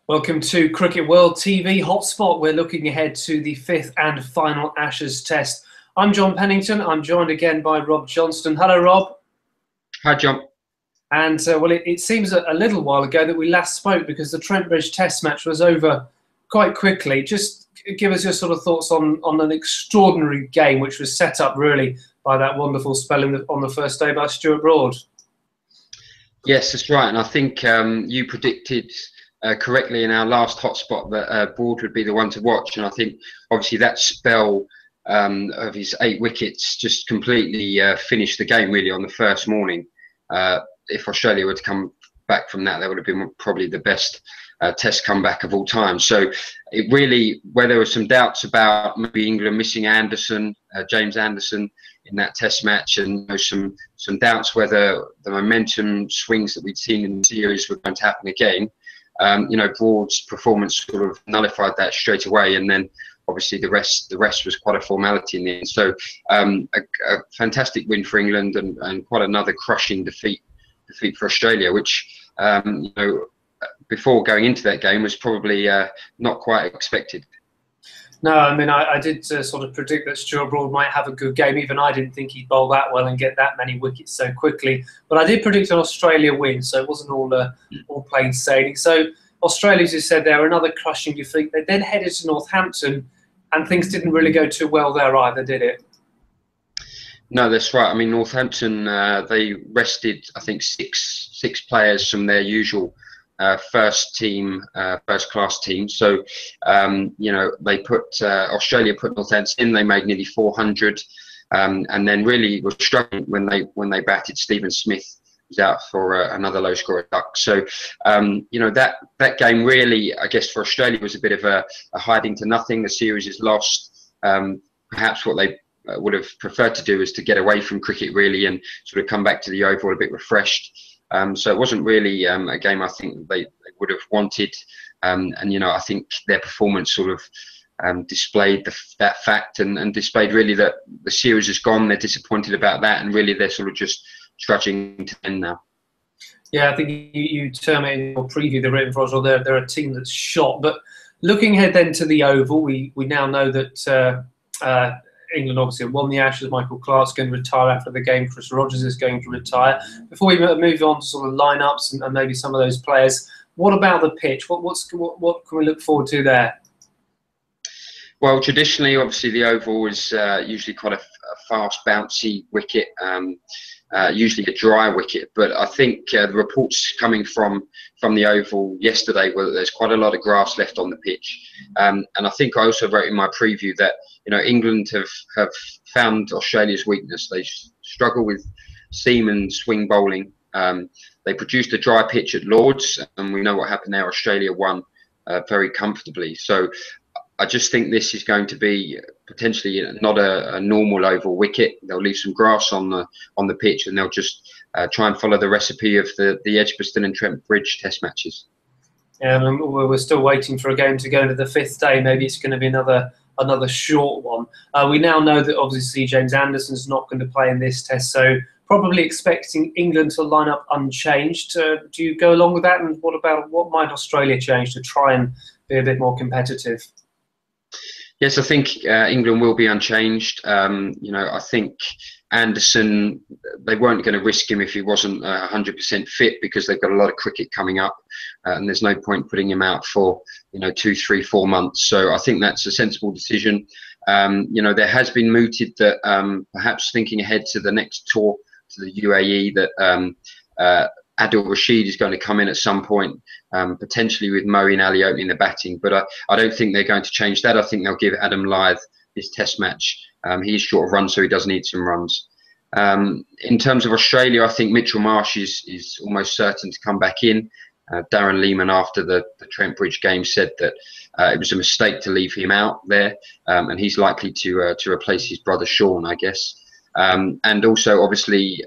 Welcome to Cricket World TV Hotspot. We're looking ahead to the fifth and final Ashes Test. I'm John Pennington. I'm joined again by Rob Johnston. Hello, Rob. Hi, John. And it seems a little while ago that we last spoke because the Trent Bridge Test match was over quite quickly. Just give us your sort of thoughts on an extraordinary game which was set up really by that wonderful spell on the first day by Stuart Broad. Yes, that's right. And I think you predicted correctly in our last hotspot that Broad would be the one to watch. And I think obviously that spell of his 8 wickets just completely finished the game really on the first morning. If Australia were to come back from that, that would have been probably the best test comeback of all time. So it really, where there were some doubts about maybe England missing Anderson, James Anderson in that test match, and some doubts whether the momentum swings that we'd seen in the series were going to happen again. Broad's performance sort of nullified that straight away, and then obviously the rest was quite a formality in the end. So a fantastic win for England and quite another crushing defeat for Australia, which before going into that game was probably not quite expected. No, I mean, I did sort of predict that Stuart Broad might have a good game. Even I didn't think he'd bowl that well and get that many wickets so quickly. But I did predict an Australia win, so it wasn't all plain sailing. So Australia, as you said, they were another crushing defeat. They then headed to Northampton, and things didn't really go too well there either, did it? No, that's right. I mean, Northampton, they rested, I think, six players from their usual first class team. So they put Australia put Northampton in. They made nearly 400, and then really were struggling when they batted. Stephen Smith was out for another low scorer duck. So that game really, I guess, for Australia was a bit of a hiding to nothing. The series is lost. Perhaps what they would have preferred to do is to get away from cricket really and sort of come back to the Oval a bit refreshed. So it wasn't really a game I think they would have wanted, and I think their performance sort of displayed that fact and displayed really that the series is gone. They're disappointed about that, and really they're sort of just trudging to the end now. Yeah, I think you term it in your preview, the written for us, or they're a team that's shot. But looking ahead then to the Oval, we now know that England obviously won the Ashes. Michael Clarke's going to retire after the game. Chris Rogers is going to retire. Before we move on to sort of lineups and maybe some of those players, what about the pitch? What can we look forward to there? Well, traditionally, obviously, the Oval is usually quite a fast, bouncy wicket, usually a dry wicket. But I think the reports coming from the Oval yesterday were that there's quite a lot of grass left on the pitch. And I think I also wrote in my preview that England have found Australia's weakness. They struggle with seam and swing bowling. They produced a dry pitch at Lord's, and we know what happened there. Australia won very comfortably. So I just think this is going to be potentially not a normal Oval wicket. They'll leave some grass on the pitch, and they'll just try and follow the recipe of the Edgbaston and Trent Bridge Test matches. Yeah, we're still waiting for a game to go into the fifth day. Maybe it's going to be another short one. We now know that obviously James Anderson's not going to play in this test, so probably expecting England to line up unchanged. Do you go along with that? And what might Australia change to try and be a bit more competitive? Yes, I think England will be unchanged. I think Anderson, they weren't going to risk him if he wasn't 100% fit because they've got a lot of cricket coming up, and there's no point putting him out for 2, 3, 4 months. So I think that's a sensible decision. There has been mooted that perhaps thinking ahead to the next tour to the UAE that Adil Rashid is going to come in at some point, potentially with Moeen Ali opening the batting. But I don't think they're going to change that. I think they'll give Adam Lyth his test match. He's short of runs, so he does need some runs. In terms of Australia, I think Mitchell Marsh is almost certain to come back in. Darren Lehmann, after the Trent Bridge game, said that it was a mistake to leave him out there, and he's likely to replace his brother Sean, I guess. And also, obviously,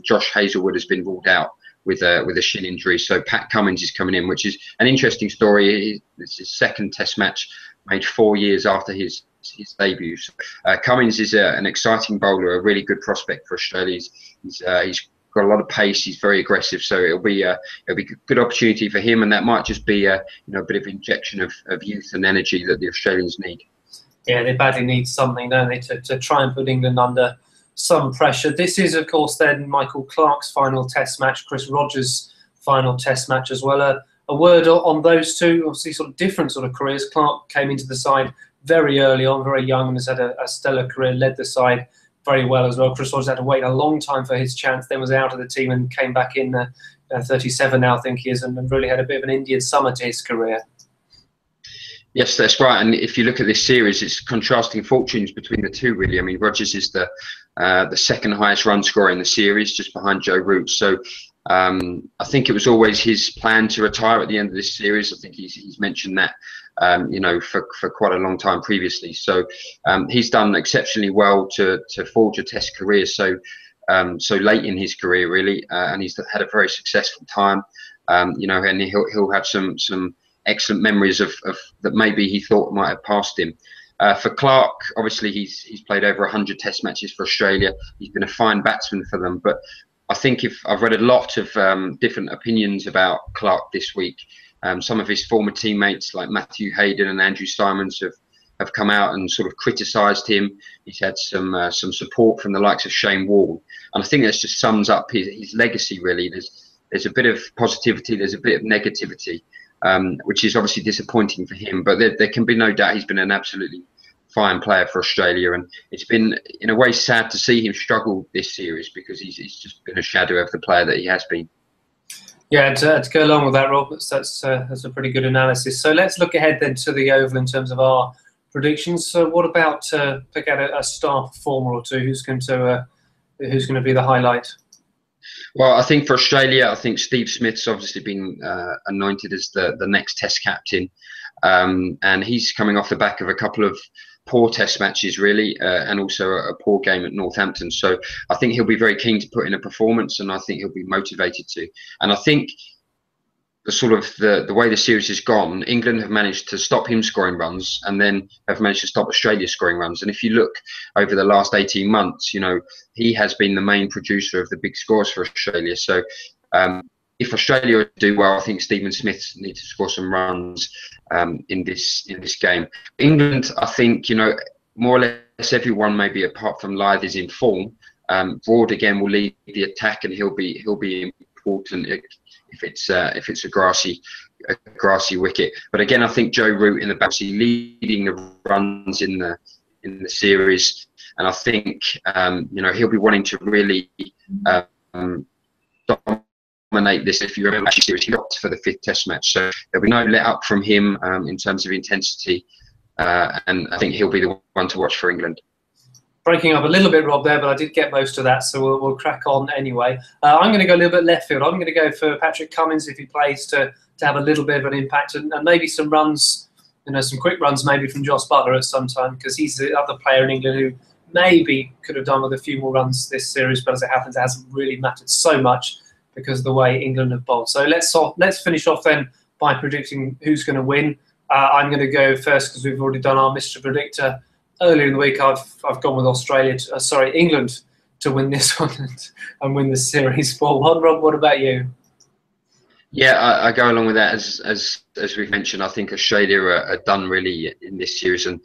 Josh Hazlewood has been ruled out with a shin injury. So Pat Cummins is coming in, which is an interesting story. It's his second test match, made 4 years after his debut. So, Cummins is an exciting bowler, a really good prospect for Australia. He's got a lot of pace. He's very aggressive, so it'll be a good opportunity for him, and that might just be a bit of injection of youth and energy that the Australians need. Yeah, they badly need something, don't they, to try and put England under some pressure. This is, of course, then Michael Clarke's final Test match, Chris Rogers' final Test match as well. A word on those two, obviously sort of different sort of careers. Clarke came into the side very early on, very young, and has had a stellar career, led the side very well as well. Chris Rogers had to wait a long time for his chance, then was out of the team and came back in 37 now, I think he is, and really had a bit of an Indian summer to his career. Yes, that's right. And if you look at this series, it's contrasting fortunes between the two, really. I mean, Rogers is the second highest run scorer in the series, just behind Joe Root. So I think it was always his plan to retire at the end of this series. I think he's mentioned that, for quite a long time previously. So he's done exceptionally well to forge a Test career so late in his career, really, and he's had a very successful time. And he'll have some excellent memories of that maybe he thought might have passed him. For Clarke, obviously he's played over 100 Test matches for Australia. He's been a fine batsman for them, but I think I've read a lot of different opinions about Clarke this week. Some of his former teammates like Matthew Hayden and Andrew Simons have come out and sort of criticised him. He's had some support from the likes of Shane Warne, and I think that just sums up his legacy, really. There's a bit of positivity, there's a bit of negativity, which is obviously disappointing for him, but there can be no doubt he's been an absolutely fine player for Australia, and it's been in a way sad to see him struggle this series because he's just been a shadow of the player that he has been. Yeah, to go along with that, Rob, that's a pretty good analysis. So let's look ahead then to the Oval in terms of our predictions. So what about pick out a star performer or two? Who's going to be the highlight? Well, I think for Australia, I think Steve Smith's obviously been anointed as the next Test captain, and he's coming off the back of a couple of poor Test matches, really, and also a poor game at Northampton. So I think he'll be very keen to put in a performance, and I think he'll be motivated to. And I think the way the series has gone, England have managed to stop him scoring runs, and then have managed to stop Australia scoring runs. And if you look over the last 18 months, he has been the main producer of the big scores for Australia. So if Australia do well, I think Stephen Smith needs to score some runs in this game. England, I think, more or less everyone, maybe apart from Lyth, is in form. Broad again will lead the attack, and he'll be important if it's a grassy wicket. But again, I think Joe Root in the back, leading the runs in the series, and I think he'll be wanting to really dominate this. If you remember, actually, series he got for the 5th Test match, so there'll be no let up from him in terms of intensity, and I think he'll be the one to watch for England. Breaking up a little bit, Rob, there, but I did get most of that, so we'll crack on anyway. I'm going to go a little bit left field. I'm going to go for Patrick Cummins if he plays to have a little bit of an impact, and maybe some runs, some quick runs maybe from Jos Buttler at some time, because he's the other player in England who maybe could have done with a few more runs this series, but as it happens, it hasn't really mattered so much because of the way England have bowled. So let's finish off then by predicting who's going to win. I'm going to go first because we've already done our Mr. Predictor. Earlier in the week, I've gone with England to win this one and win the series 4-1. Rob, what about you? Yeah, I go along with that. As we've mentioned, I think Australia are done really in this series, and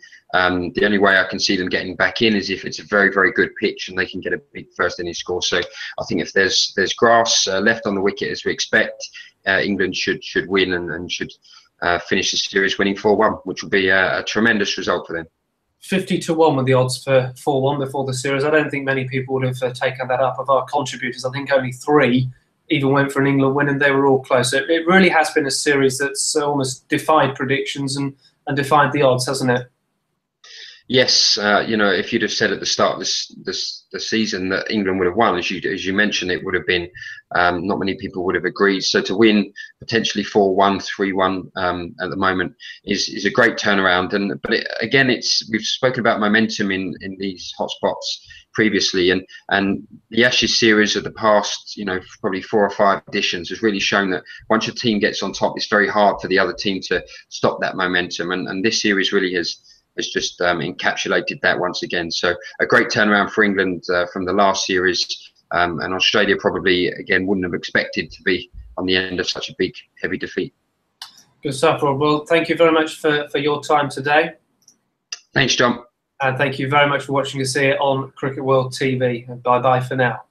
the only way I can see them getting back in is if it's a very, very good pitch and they can get a big first innings score. So I think if there's grass left on the wicket as we expect, England should win and should finish the series winning 4-1, which will be a tremendous result for them. 50-1 were the odds for 4-1 before the series. I don't think many people would have taken that up of our contributors. I think only 3 even went for an England win, and they were all close. It really has been a series that's almost defied predictions and defied the odds, hasn't it? Yes, if you'd have said at the start of the season that England would have won, as you mentioned, it would have been not many people would have agreed. So to win potentially 4-1, 3-1 at the moment is a great turnaround. But we've spoken about momentum in these hotspots previously, and the Ashes series of the past, probably 4 or 5 editions has really shown that once your team gets on top, it's very hard for the other team to stop that momentum. And this series really has just encapsulated that once again. So a great turnaround for England from the last series. And Australia probably, again, wouldn't have expected to be on the end of such a big, heavy defeat. Good stuff, Rob. Well, thank you very much for your time today. Thanks, John. And thank you very much for watching us here on Cricket World TV. And bye-bye for now.